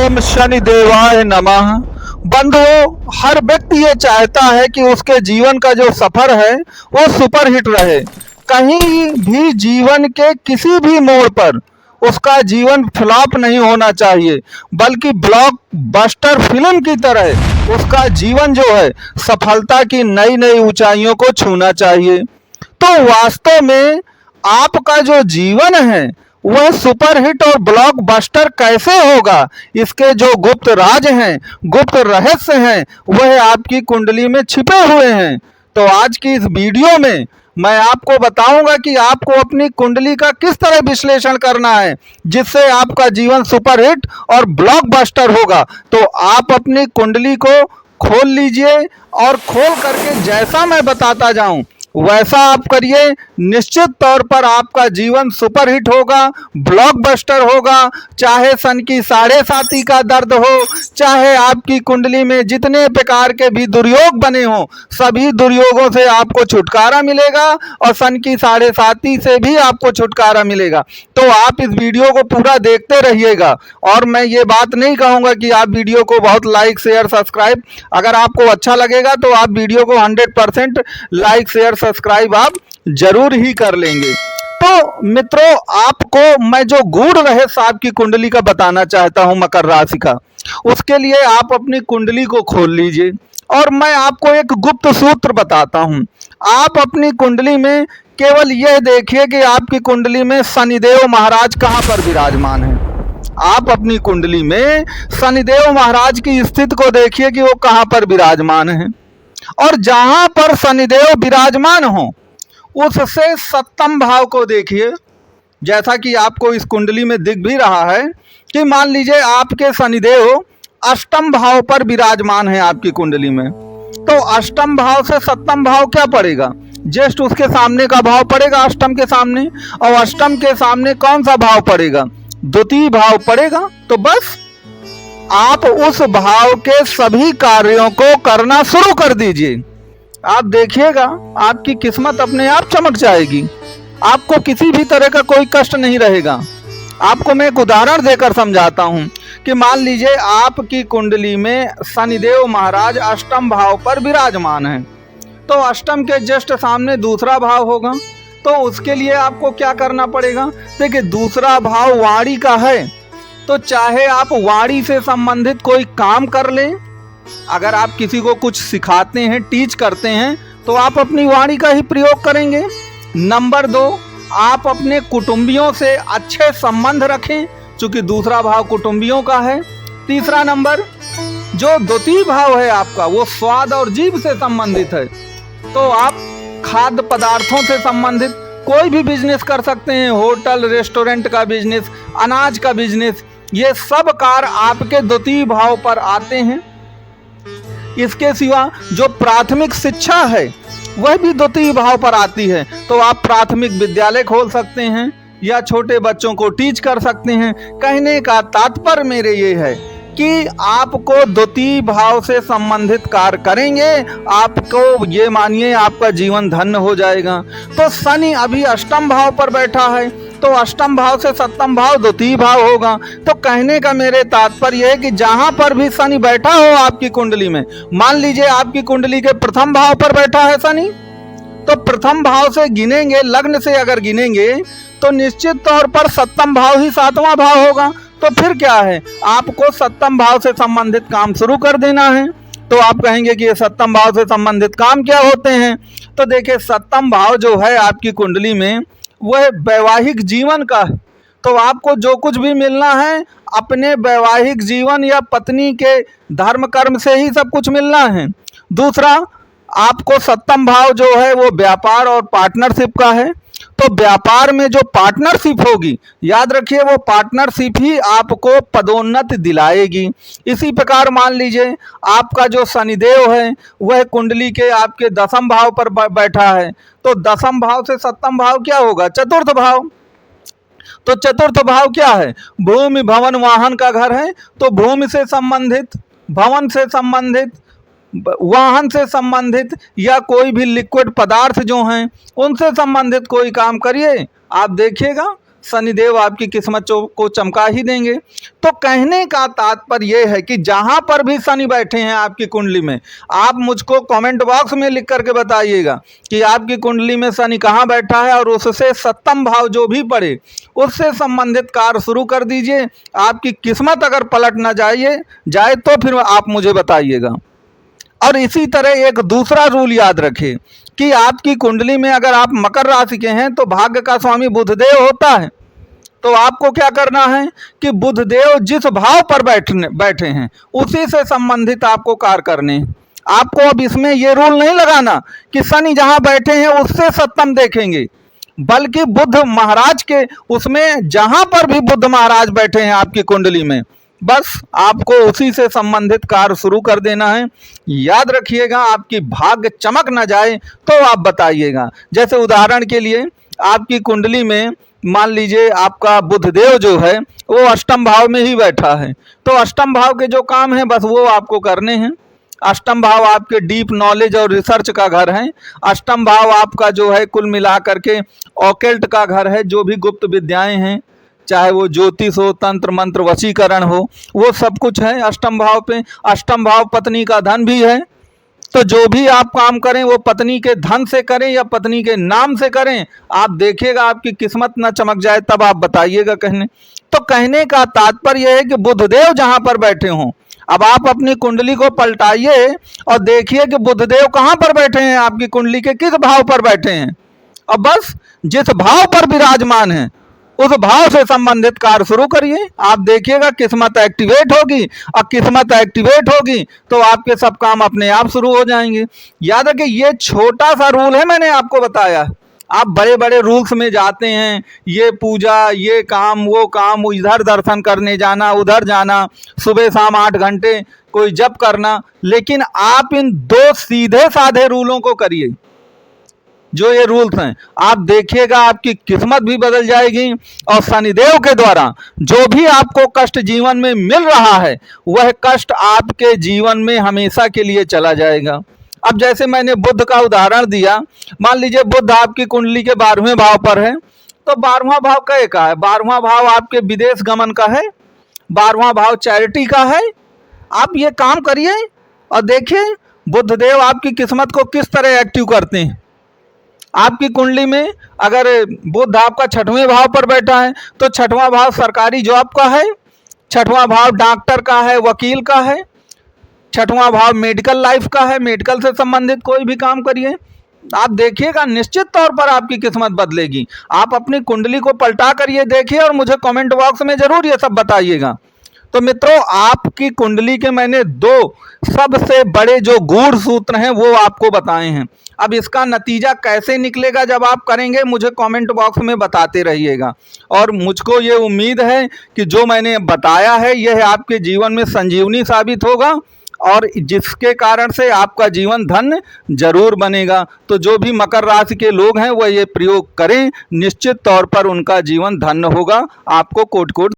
ओम शनिदेवाय नमः। बंधुओं, हर व्यक्ति ये चाहता है कि उसके जीवन का जो सफर है वो सुपरहिट रहे। कहीं भी जीवन के किसी भी मोड़ पर उसका जीवन फ्लॉप नहीं होना चाहिए, बल्कि ब्लॉकबस्टर फिल्म की तरह उसका जीवन जो है सफलता की नई नई ऊंचाइयों को छूना चाहिए। तो वास्तव में आपका जो जीवन है वह सुपरहिट और ब्लॉकबस्टर कैसे होगा, इसके जो गुप्त राज हैं, गुप्त रहस्य हैं, वह आपकी कुंडली में छिपे हुए हैं। तो आज की इस वीडियो में मैं आपको बताऊंगा कि आपको अपनी कुंडली का किस तरह विश्लेषण करना है जिससे आपका जीवन सुपरहिट और ब्लॉकबस्टर होगा। तो आप अपनी कुंडली को खोल लीजिए और खोल करके जैसा मैं बताता जाऊं वैसा आप करिए। निश्चित तौर पर आपका जीवन सुपरहिट होगा, ब्लॉकबस्टर होगा। चाहे सन की 7.5 का दर्द हो, चाहे आपकी कुंडली में जितने प्रकार के भी दुर्योग बने हों, सभी दुर्योगों से आपको छुटकारा मिलेगा और सन की 7.5 से भी आपको छुटकारा मिलेगा। तो आप इस वीडियो को पूरा देखते रहिएगा। और मैं ये बात नहीं कहूँगा कि आप वीडियो को बहुत लाइक शेयर सब्सक्राइब, अगर आपको अच्छा लगेगा तो आप वीडियो को 100% लाइक शेयर सब्सक्राइब आप जरूर ही कर लेंगे। तो मित्रों, आपको मैं जो गूढ़ रहस्य आपकी कुंडली का बताना चाहता हूं मकर राशि का, उसके लिए आप अपनी कुंडली को खोल लीजिए और मैं आपको एक गुप्त सूत्र बताता हूं। आप अपनी कुंडली में केवल यह देखिए कि आपकी कुंडली में शनिदेव महाराज कहां पर विराजमान है। आप अपनी कुंडली में शनिदेव महाराज की स्थिति को देखिए कि वो कहां पर विराजमान है, और जहां पर शनिदेव विराजमान हो उससे सप्तम भाव को देखिए। जैसा कि आपको इस कुंडली में दिख भी रहा है कि मान लीजिए आपके शनिदेव अष्टम भाव पर विराजमान है आपकी कुंडली में, तो अष्टम भाव से सप्तम भाव क्या पड़ेगा, जस्ट उसके सामने का भाव पड़ेगा अष्टम के सामने। और अष्टम के सामने कौन सा भाव पड़ेगा, द्वितीय भाव पड़ेगा। तो बस आप उस भाव के सभी कार्यों को करना शुरू कर दीजिए। आप देखिएगा आपकी किस्मत अपने आप चमक जाएगी, आपको किसी भी तरह का कोई कष्ट नहीं रहेगा। आपको मैं एक उदाहरण देकर समझाता हूं कि मान लीजिए आपकी कुंडली में शनिदेव महाराज अष्टम भाव पर विराजमान है, तो अष्टम के जस्ट सामने दूसरा भाव होगा। तो उसके लिए आपको क्या करना पड़ेगा, देखिए दूसरा भाव वाणी का है, तो चाहे आप वाणी से संबंधित कोई काम कर लें, अगर आप किसी को कुछ सिखाते हैं, टीच करते हैं, तो आप अपनी वाणी का ही प्रयोग करेंगे। नंबर 2, आप अपने कुटुंबियों से अच्छे संबंध रखें, क्योंकि दूसरा भाव कुटुंबियों का है। तीसरा नंबर, जो द्वितीय भाव है आपका, वो स्वाद और जीभ से संबंधित है, तो आप खाद्य पदार्थों से संबंधित कोई भी बिजनेस कर सकते हैं, होटल रेस्टोरेंट का बिजनेस, अनाज का बिजनेस, ये सब कार्य आपके द्वितीय भाव पर आते हैं। इसके सिवा जो प्राथमिक शिक्षा है वह भी द्वितीय भाव पर आती है, तो आप प्राथमिक विद्यालय खोल सकते हैं या छोटे बच्चों को टीच कर सकते हैं। कहने का तात्पर्य मेरे ये है कि आपको द्वितीय भाव से संबंधित कार्य करेंगे, आपको ये मानिए आपका जीवन धन्य हो जाएगा। तो शनि अभी अष्टम भाव पर बैठा है, तो अष्टम भाव से सप्तम भाव द्वितीय भाव होगा। तो कहने का मेरे तात्पर्य है कि जहां पर भी शनि बैठा हो आपकी कुंडली में, मान लीजिए आपकी कुंडली के प्रथम भाव पर बैठा है शनि, तो प्रथम भाव से गिनेंगे, लग्न से अगर गिनेंगे तो निश्चित तौर पर सप्तम भाव ही 7वां भाव होगा। तो फिर क्या है, आपको सप्तम भाव से संबंधित काम शुरू कर देना है। तो आप कहेंगे कि ये सप्तम भाव से संबंधित काम क्या होते हैं, तो देखिए सप्तम भाव जो है आपकी कुंडली में वह वैवाहिक जीवन का है। तो आपको जो कुछ भी मिलना है अपने वैवाहिक जीवन या पत्नी के धर्म कर्म से ही सब कुछ मिलना है। दूसरा, आपको सप्तम भाव जो है वो व्यापार और पार्टनरशिप का है, तो व्यापार में जो पार्टनरशिप होगी, याद रखिए वो पार्टनरशिप ही आपको पदोन्नति दिलाएगी। इसी प्रकार मान लीजिए आपका जो शनिदेव है वह कुंडली के आपके दसम भाव पर बैठा है, तो दसम भाव से सप्तम भाव क्या होगा, चतुर्थ भाव। तो चतुर्थ भाव क्या है, भूमि भवन वाहन का घर है, तो भूमि से संबंधित, भवन से संबंधित, वाहन से संबंधित या कोई भी लिक्विड पदार्थ जो हैं उनसे संबंधित कोई काम करिए, आप देखिएगा शनिदेव आपकी किस्मत को चमका ही देंगे। तो कहने का तात्पर्य यह है कि जहां पर भी शनि बैठे हैं आपकी कुंडली में, आप मुझको कमेंट बॉक्स में लिख करके बताइएगा कि आपकी कुंडली में शनि कहाँ बैठा है, और उससे सप्तम भाव जो भी पड़े उससे संबंधित कार्य शुरू कर दीजिए। आपकी किस्मत अगर पलट ना जाए तो फिर आप मुझे बताइएगा। और इसी तरह एक दूसरा रूल याद रखें कि आपकी कुंडली में अगर आप मकर राशि के हैं तो भाग्य का स्वामी बुधदेव होता है। तो आपको क्या करना है कि बुधदेव जिस भाव पर बैठे हैं उसी से संबंधित आपको कार्य करने हैं। आपको अब इसमें ये रूल नहीं लगाना कि शनि जहां बैठे हैं उससे सप्तम देखेंगे, बल्कि बुध महाराज के उसमें जहां पर भी बुध महाराज बैठे हैं आपकी कुंडली में, बस आपको उसी से संबंधित कार्य शुरू कर देना है। याद रखिएगा, आपकी भाग्य चमक ना जाए तो आप बताइएगा। जैसे उदाहरण के लिए आपकी कुंडली में मान लीजिए आपका बुधदेव जो है वो अष्टम भाव में ही बैठा है, तो अष्टम भाव के जो काम है बस वो आपको करने हैं। अष्टम भाव आपके डीप नॉलेज और रिसर्च का घर है। अष्टम भाव आपका जो है कुल मिला करके ऑकल्ट का घर है, जो भी गुप्त विद्याएं हैं, चाहे वो ज्योतिष हो, तंत्र मंत्र, वशीकरण हो, वो सब कुछ है अष्टम भाव पे। अष्टम भाव पत्नी का धन भी है, तो जो भी आप काम करें वो पत्नी के धन से करें या पत्नी के नाम से करें। आप देखिएगा आपकी किस्मत ना चमक जाए तब आप बताइएगा। तो कहने का तात्पर्य यह है कि बुधदेव जहां पर बैठे हों, अब आप अपनी कुंडली को पलटाइए और देखिए कि बुधदेव कहां पर बैठे हैं, आपकी कुंडली के किस भाव पर बैठे हैं, और बस जिस भाव पर विराजमान है उस भाव से संबंधित कार्य शुरू करिए। आप देखिएगा किस्मत एक्टिवेट होगी, और किस्मत एक्टिवेट होगी तो आपके सब काम अपने आप शुरू हो जाएंगे। याद रखिए, ये छोटा सा रूल है, मैंने आपको बताया। आप बड़े बड़े रूल्स में जाते हैं, ये पूजा, ये काम, वो काम, इधर दर्शन करने जाना, उधर जाना, सुबह शाम 8 घंटे कोई जप करना, लेकिन आप इन 2 सीधे साधे रूलों को करिए। जो ये रूल्स हैं, आप देखिएगा आपकी किस्मत भी बदल जाएगी, और शनिदेव के द्वारा जो भी आपको कष्ट जीवन में मिल रहा है वह कष्ट आपके जीवन में हमेशा के लिए चला जाएगा। अब जैसे मैंने बुध का उदाहरण दिया, मान लीजिए बुध आपकी कुंडली के 12वें भाव पर है, तो 12वां भाव कहे का है? 12वां भाव आपके विदेश गमन का है, 12वां भाव चैरिटी का है। आप ये काम करिए और देखिए बुधदेव आपकी किस्मत को किस तरह एक्टिव करते हैं। आपकी कुंडली में अगर बुध आपका 6वें भाव पर बैठा है तो 6वां भाव सरकारी जॉब का है, 6वां भाव डॉक्टर का है, वकील का है, 6वां भाव मेडिकल लाइफ का है, मेडिकल से संबंधित कोई भी काम करिए, आप देखिएगा निश्चित तौर पर आपकी किस्मत बदलेगी। आप अपनी कुंडली को पलटा कर ये देखिए और मुझे कमेंट बॉक्स में जरूर ये सब बताइएगा। तो मित्रों, आपकी कुंडली के मैंने 2 सबसे बड़े जो गूढ़ सूत्र हैं वो आपको बताए हैं। अब इसका नतीजा कैसे निकलेगा जब आप करेंगे, मुझे कमेंट बॉक्स में बताते रहिएगा। और मुझको ये उम्मीद है कि जो मैंने बताया है यह आपके जीवन में संजीवनी साबित होगा, और जिसके कारण से आपका जीवन धन जरूर बनेगा। तो जो भी मकर राशि के लोग हैं वह ये प्रयोग करें, निश्चित तौर पर उनका जीवन धन्य होगा। आपको कोट कोट